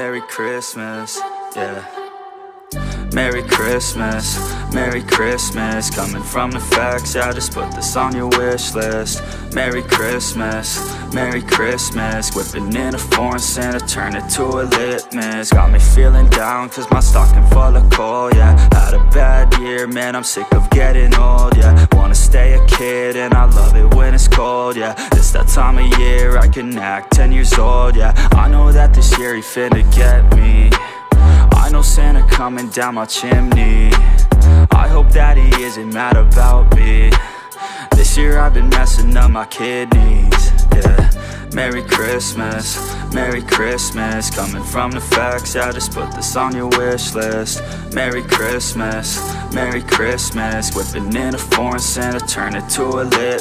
Merry Christmas, yeah. Merry Christmas, Merry Christmas. Coming from the facts, yeah, just put this on your wish list. Merry Christmas, Merry Christmas. Whipping in a foreign Santa, turn it to a litmus. Got me feeling down, cause my stocking full of coal, yeah. Had a bad year, man, I'm sick of getting old, yeah. Wanna stay a kid, and I love it when it's cold, yeah. It's that time of year, I can act 10 years old, yeah. I know that this year he finna get me. I know Santa coming down my chimney. I hope that he isn't mad about me. This year I've been messing up my kidneys, yeah. Merry Christmas, Merry Christmas. Coming from the facts, yeah, just put this on your wish list. Merry Christmas, Merry Christmas. Whipping in a foreign Santa, turn it to a lit